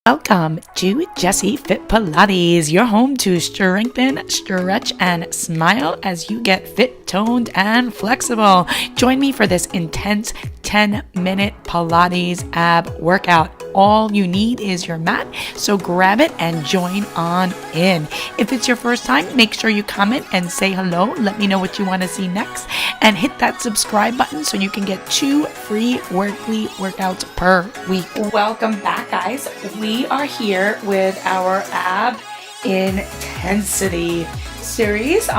Welcome to Jessi Fit Pilates, your home to strengthen, stretch, and smile as you get fit, toned, and flexible. Join me for this intense 10-minute Pilates ab workout. All you need is your mat, so grab it and join on in. If it's your first time, make sure you comment and say hello. Let me know what you want to see next, and hit that subscribe button so you can get 2 free weekly workouts per week. Welcome back, guys. We are here with our ab intensity series.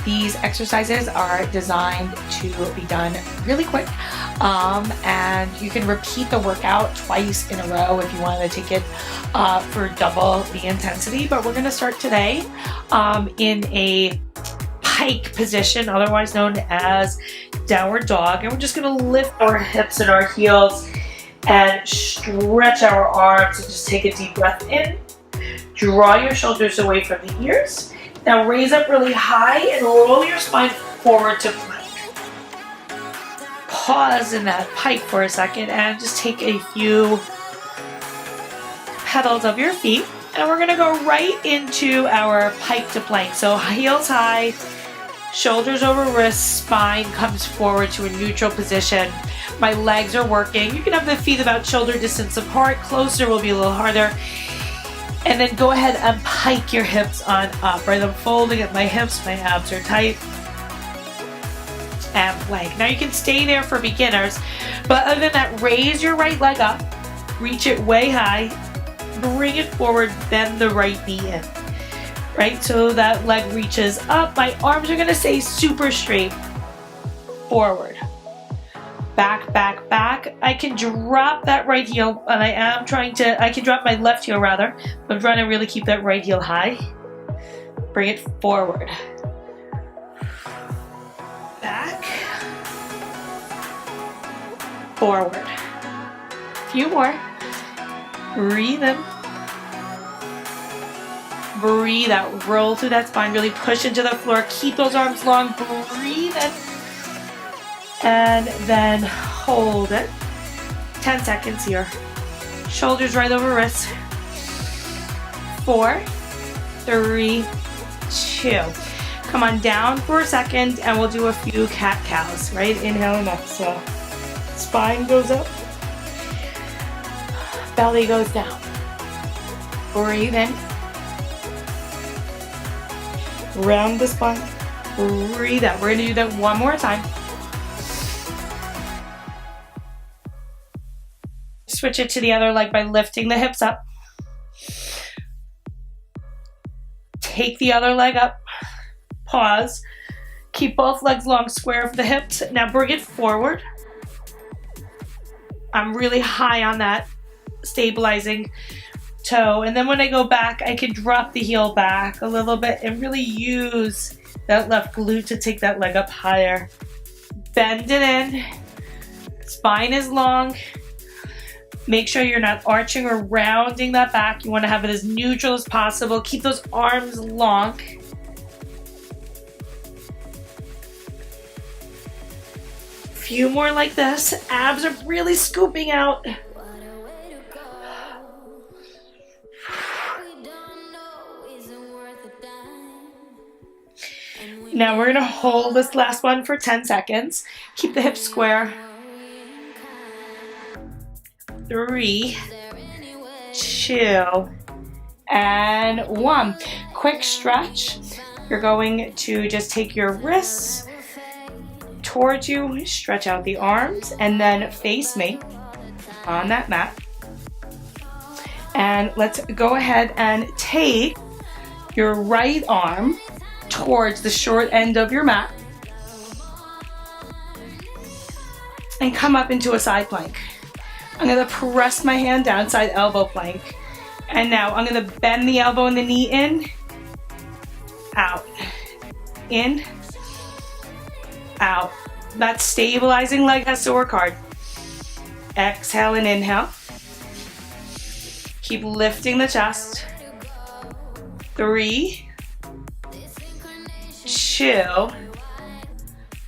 These exercises are designed to be done really quick, and you can repeat the workout twice in a row if you want to take it for double the intensity. But we're going to start today in a pike position, otherwise known as downward dog, and we're just going to lift our hips and our heels and stretch our arms and just take a deep breath in. Draw your shoulders away from the ears. Now raise up really high and roll your spine forward to plank. Pause in that pike for a second and just take a few pedals of your feet. And we're gonna go right into our pike to plank. So heels high, shoulders over wrists, spine comes forward to a neutral position. My legs are working. You can have the feet about shoulder distance apart. Closer will be a little harder. And then go ahead and pike your hips on up, right? I'm folding at my hips, my abs are tight. And plank. Now you can stay there for beginners, but other than that, raise your right leg up, reach it way high, bring it forward, bend the right knee in, right? So that leg reaches up. My arms are gonna stay super straight, forward. Back, back, back. I can drop that right heel, and I can drop my left heel rather. I'm trying to really keep that right heel high. Bring it forward. Back. Forward. A few more. Breathe in. Breathe out. Roll through that spine. Really push into the floor. Keep those arms long. Breathe in. And then hold it. 10 seconds here. Shoulders right over wrists. 4, 3, 2. Come on down for a second and we'll do a few cat-cows, right? Inhale and exhale. Spine goes up. Belly goes down. Breathe in. Round the spine. Breathe out. We're going to do that one more time. Switch it to the other leg by lifting the hips up. Take the other leg up. Pause. Keep both legs long, square of the hips. Now bring it forward. I'm really high on that stabilizing toe. And then when I go back, I can drop the heel back a little bit and really use that left glute to take that leg up higher. Bend it in. Spine is long. Make sure you're not arching or rounding that back. You want to have it as neutral as possible. Keep those arms long. A few more like this. Abs are really scooping out. Now we're going to hold this last one for 10 seconds. Keep the hips square. 3, 2, and 1. Quick stretch. You're going to just take your wrists towards you, stretch out the arms, and then face me on that mat. And let's go ahead and take your right arm towards the short end of your mat and come up into a side plank. I'm going to press my hand down, side elbow plank. And now I'm going to bend the elbow and the knee in, out, in, out. That stabilizing leg has to work hard. Exhale and inhale. Keep lifting the chest. 3, 2,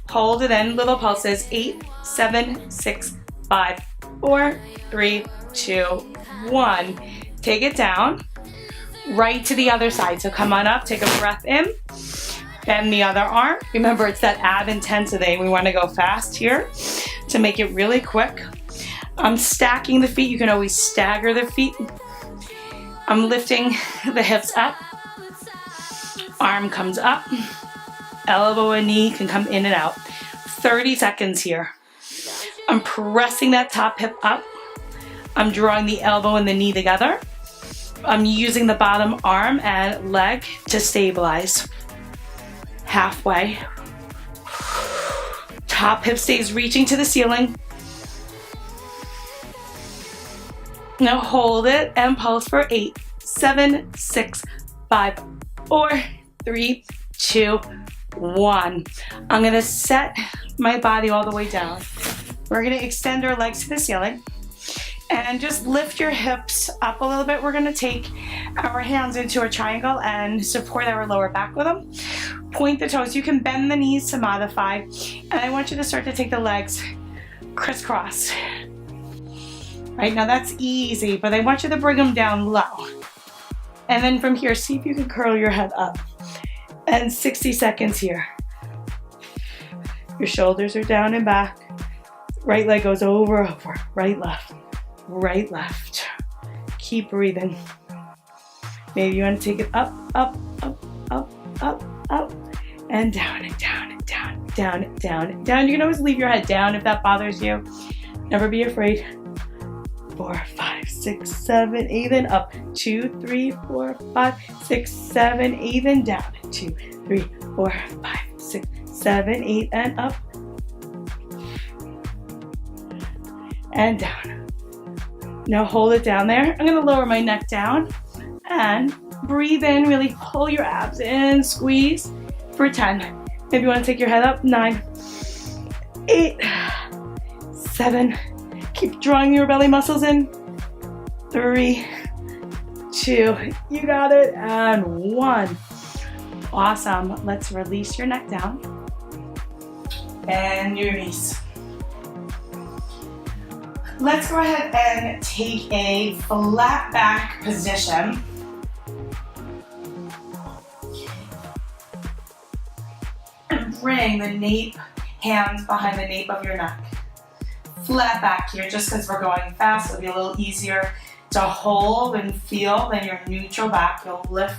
hold it in, little pulses. 8, 7, 6, 5, 4, 3, 2, 1. Take it down, right to the other side. So come on up, take a breath in, bend the other arm. Remember, it's that ab intensity. We want to go fast here to make it really quick. I'm stacking the feet. You can always stagger the feet. I'm lifting the hips up. Arm comes up. Elbow and knee can come in and out. 30 seconds here. I'm pressing that top hip up. I'm drawing the elbow and the knee together. I'm using the bottom arm and leg to stabilize. Halfway. Top hip stays reaching to the ceiling. Now hold it and pulse for 8, 7, 6, 5, 4, 3, 2, 1. I'm gonna set my body all the way down. We're gonna extend our legs to the ceiling and just lift your hips up a little bit. We're gonna take our hands into a triangle and support our lower back with them. Point the toes. You can bend the knees to modify. And I want you to start to take the legs crisscross. Right, now that's easy, but I want you to bring them down low. And then from here, see if you can curl your head up. And 60 seconds here. Your shoulders are down and back. Right leg goes over, over. Right, left. Right, left. Keep breathing. Maybe you want to take it up, up, up, up, up, up, and down, and down, and down, down, and down, and down. You can always leave your head down if that bothers you. Never be afraid. 4, 5, 6, 7, 8, and up. 2, 3, 4, 5, 6, 7, 8, and down. 2, 3, 4, 5, 6, 7, 8, and up. And down. Now hold it down there. I'm going to lower my neck down and breathe in. Really pull your abs in. Squeeze for 10. Maybe you want to take your head up. 9, 8, 7. Keep drawing your belly muscles in. 3, 2, you got it, and 1. Awesome. Let's release your neck down and your knees. Let's go ahead and take a flat back position. And bring the nape, hands behind the nape of your neck. Flat back here, just because we're going fast, it'll be a little easier to hold and feel than your neutral back. You'll lift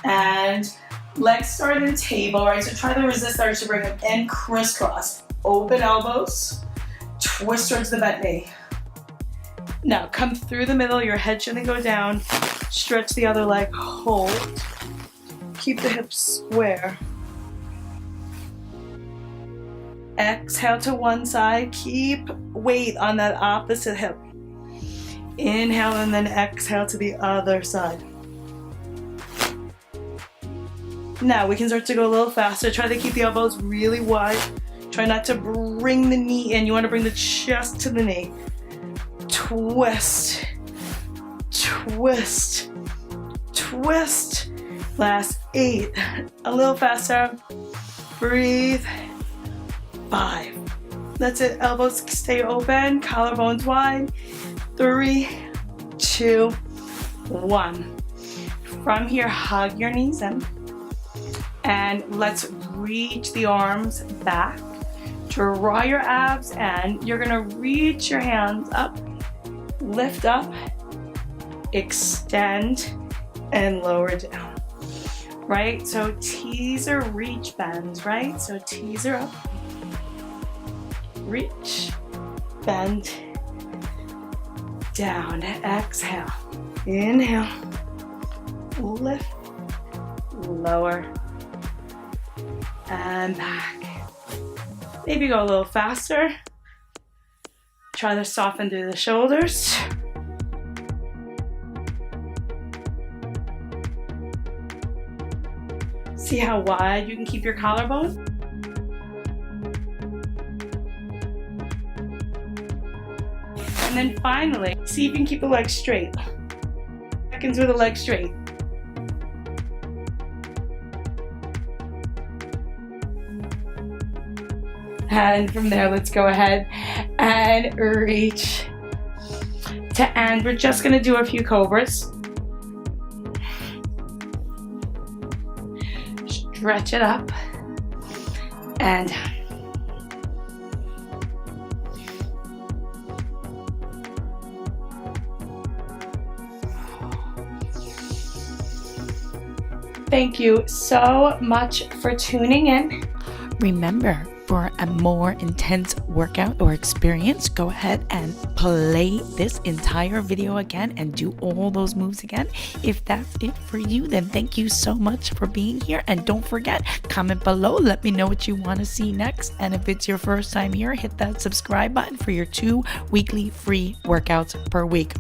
and legs start in table, right? So try to resist the urge to bring them in, crisscross. Open elbows, twist towards the bent knee. Now come through the middle, your head shouldn't go down. Stretch the other leg, hold. Keep the hips square. Exhale to one side, keep weight on that opposite hip. Inhale and then exhale to the other side. Now we can start to go a little faster. Try to keep the elbows really wide. Try not to bring the knee in. You want to bring the chest to the knee. Twist, twist, twist. Last 8. A little faster. Breathe. 5. That's it. Elbows stay open. Collarbones wide. 3, 2, 1. From here, hug your knees in. And let's reach the arms back. Draw your abs and you're gonna reach your hands up. Lift up. Extend and lower down. Right? So teaser, reach, bends, right? So teaser up. Reach, bend, down, exhale, inhale, lift, lower, and back. Maybe go a little faster. Try to soften through the shoulders. See how wide you can keep your collarbone. And then finally, see if you can keep the legs straight. Seconds with the legs straight. And from there, let's go ahead and reach. To end, we're just gonna do a few cobras. Stretch it up and thank you so much for tuning in. Remember, for a more intense workout or experience, go ahead and play this entire video again and do all those moves again. If that's it for you, then thank you so much for being here. And don't forget, comment below, let me know what you want to see next. And if it's your first time here, hit that subscribe button for your 2 weekly free workouts per week.